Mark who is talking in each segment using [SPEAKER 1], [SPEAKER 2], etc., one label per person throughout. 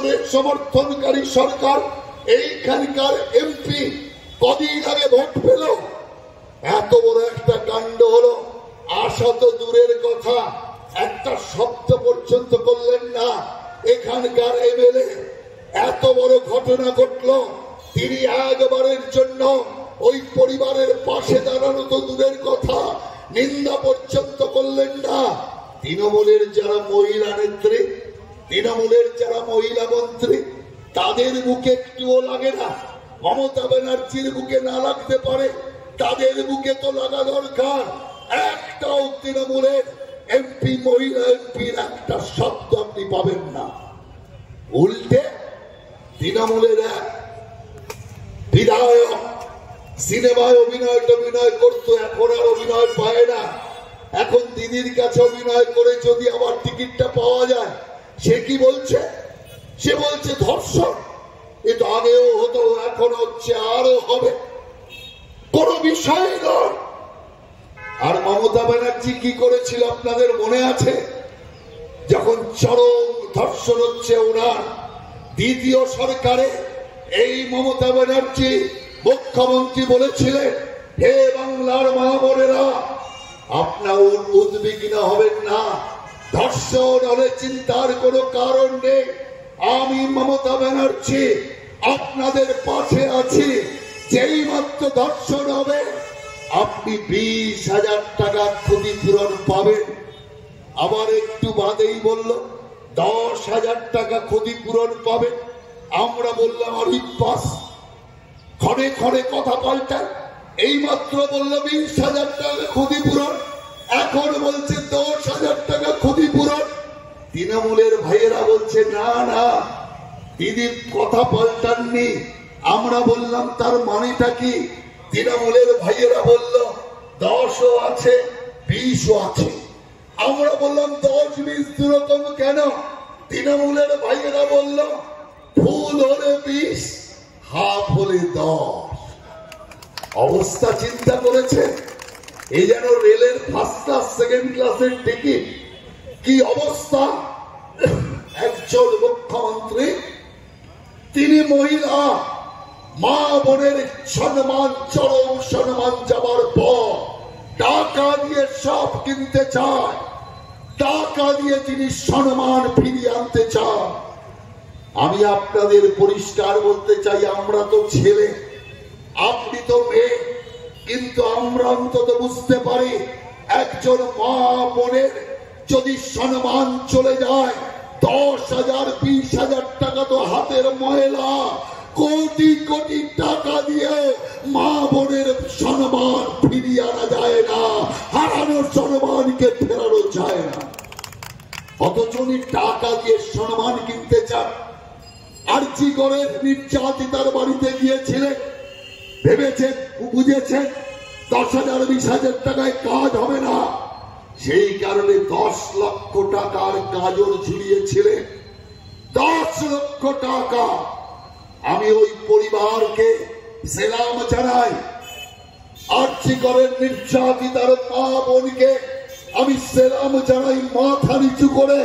[SPEAKER 1] ধর্ষণের সমর্থনকারী সরকার এইখানকার এমপি কদিন আগে ভোট পেল, এত বড় একটা কাণ্ড হলো। আশা তো দূরের কথা, একটা শব্দ পর্যন্ত করলেন না। এখানকার এমএলএ এত বড় ঘটনা ঘটলো, তিনি একবারের জন্য ওই পরিবারের পাশে দাঁড়ানো তো দূরের কথা, নিন্দা পর্যন্ত করলেন না। তৃণমূলের যারা মহিলা নেত্রী, তৃণমূলের যারা মহিলা মন্ত্রী, তাদের বুকে একটুও লাগে না? মমতা ব্যানার্জির বুকে না লাগতে পারে, তাদের বুকে তো লাগা দরকার। একটাও তৃণমূলের এমপি, মহিলা এমপির একটা শব্দ আপনি পাবেন না। উল্টে তৃণমূলের এক বিধায়ক সিনেমায় অভিনয় করতো, এখন আর অভিনয় পায় না। এখন দিদির কাছে অভিনয় করে যদি আবার টিকিটটা পাওয়া যায়, সে কি বলছে? সে বলছে ধর্ষণ। এ তো আগেও হতো, এখন হচ্ছে, আরো হবে, কোনো বিষয় নয়। আর মমতা ব্যানার্জি কি করেছিল আপনাদের মনে আছে? যখন চরম ধর্ষণ হচ্ছে ওনার দ্বিতীয় সরকারে, এই মমতা ব্যানার্জি মুখ্যমন্ত্রী বলেছিলেন, হে বাংলার মা বোনেরা, আপনার উদ্বিগ্ন হবেন না, ধর্ষণ হলে চিন্তার কোনো কারণ নেই, আমি মমতা ব্যানার্জি আপনাদের পাশে আছি। যেই মাত্র ধর্ষণ হবে আপনি 20,000 টাকা ক্ষতিপূরণ পাবেন। আবার একটু বাদেই বলল 10,000 টাকা ক্ষতিপূরণ পাবেন। আমরা বললাম অরিপাস, ক্ষণে ক্ষণে কথা পাল্টায়। এই মাত্র বলল 20,000 টাকা ক্ষতিপূরণ, এখন বলছে 10,000 টাকা ক্ষতিপূরণ। তৃণমূলের ভাইয়েরা বলছে না না, দিদির কথা পাল্টাননি। আমরা বললাম তার মানেটা কি? তৃণমূলের ভাইয়েরা বলল 10ও আছে, 20ও আছে। আমরা বললাম 10-20 দুরকম কেন? তৃণমূলের ভাইয়েরা বলল ফুল হলে 20, হাফ হলে 10। অবস্থা চিন্তা করেছে? এই যেন রেলের ফার্স্ট ক্লাস সেকেন্ড ক্লাসের টিকিট। কি অবস্থা! একজন মুখ্যমন্ত্রী, তিনি মহিলা মা বোনের সম্মান, চরম সম্মান যাবার পর টাকা দিয়ে সব কিনতে চায়, টাকা দিয়ে তিনি সম্মান ফিরিয়ে আনতে চান। আমি আপনাদের পরিষ্কার বলতে চাই, আমরা তো ছেলে, আপনি তো মেয়ে, কিন্তু আমরা অন্তত বুঝতে পারি, একজন মা বোনের যদি সম্মান চলে যায়, 10,000 20,000 টাকা তো হাতের ময়লা। কোটি কোটি টাকা দিয়ে মা বোনের সম্মান ফিরিয়ে আনা যায় না, হারানোর সম্মানকে ফেরানো যায় না। অথচ উনি টাকা দিয়ে সম্মান কিনতে চান। আরজি করে নির্যাতিতার বাড়িতে গিয়েছিলেন, ভেবেছেন, বুঝেছেন 10,000 20,000 টাকায় কাজ হবে না, সেই কারণে 10 লক্ষ টাকার গাজর ঝুলিয়েছিলেন। 10 লক্ষ টাকা। আমি ওই পরিবারকে সেলাম জানাই, আরজি করে নির্যাতিতার মা বোনকে আমি সেলাম জানাই। মাথা নিচু করে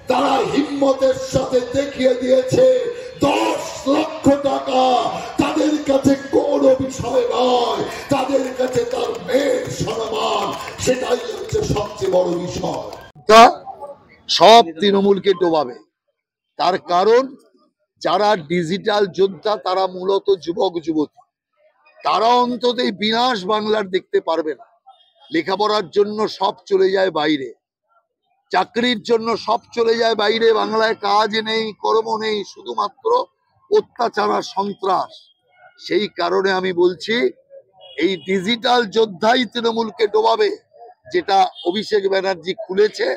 [SPEAKER 1] তারা হিম্মতের সাথে দেখিয়ে দিয়েছে 10 লক্ষ টাকা তাদের কাছে কোনো বিষয় নয়, তাদের কাছে তার মেয়ের সম্মান, সেটাই হচ্ছে সবচেয়ে বড় বিষয়। সব তৃণমূলকে ডোবাবে, তার কারণ যারা ডিজিটাল যোদ্ধা তারা মূলত যুবক যুবতী, তারা অন্তত এই বিনাশ বাংলার দেখতে পারবে না। লেখাপড়ার জন্য সব চলে যায় বাইরে, চাকরির জন্য সব চলে যায় বাইরে, বাংলায় কাজ নেই, কর্ম নেই, শুধুমাত্র অত্যাচার আর সন্ত্রাস। সেই কারণে আমি বলছি, এই ডিজিটাল যোদ্ধাই তৃণমূলকে ডোবাবে। যেটা অভিষেক ব্যানার্জি খুলেছে,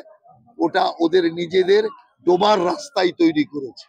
[SPEAKER 1] ওটা ওদের নিজেদের ডোবার রাস্তাই তৈরি করেছে।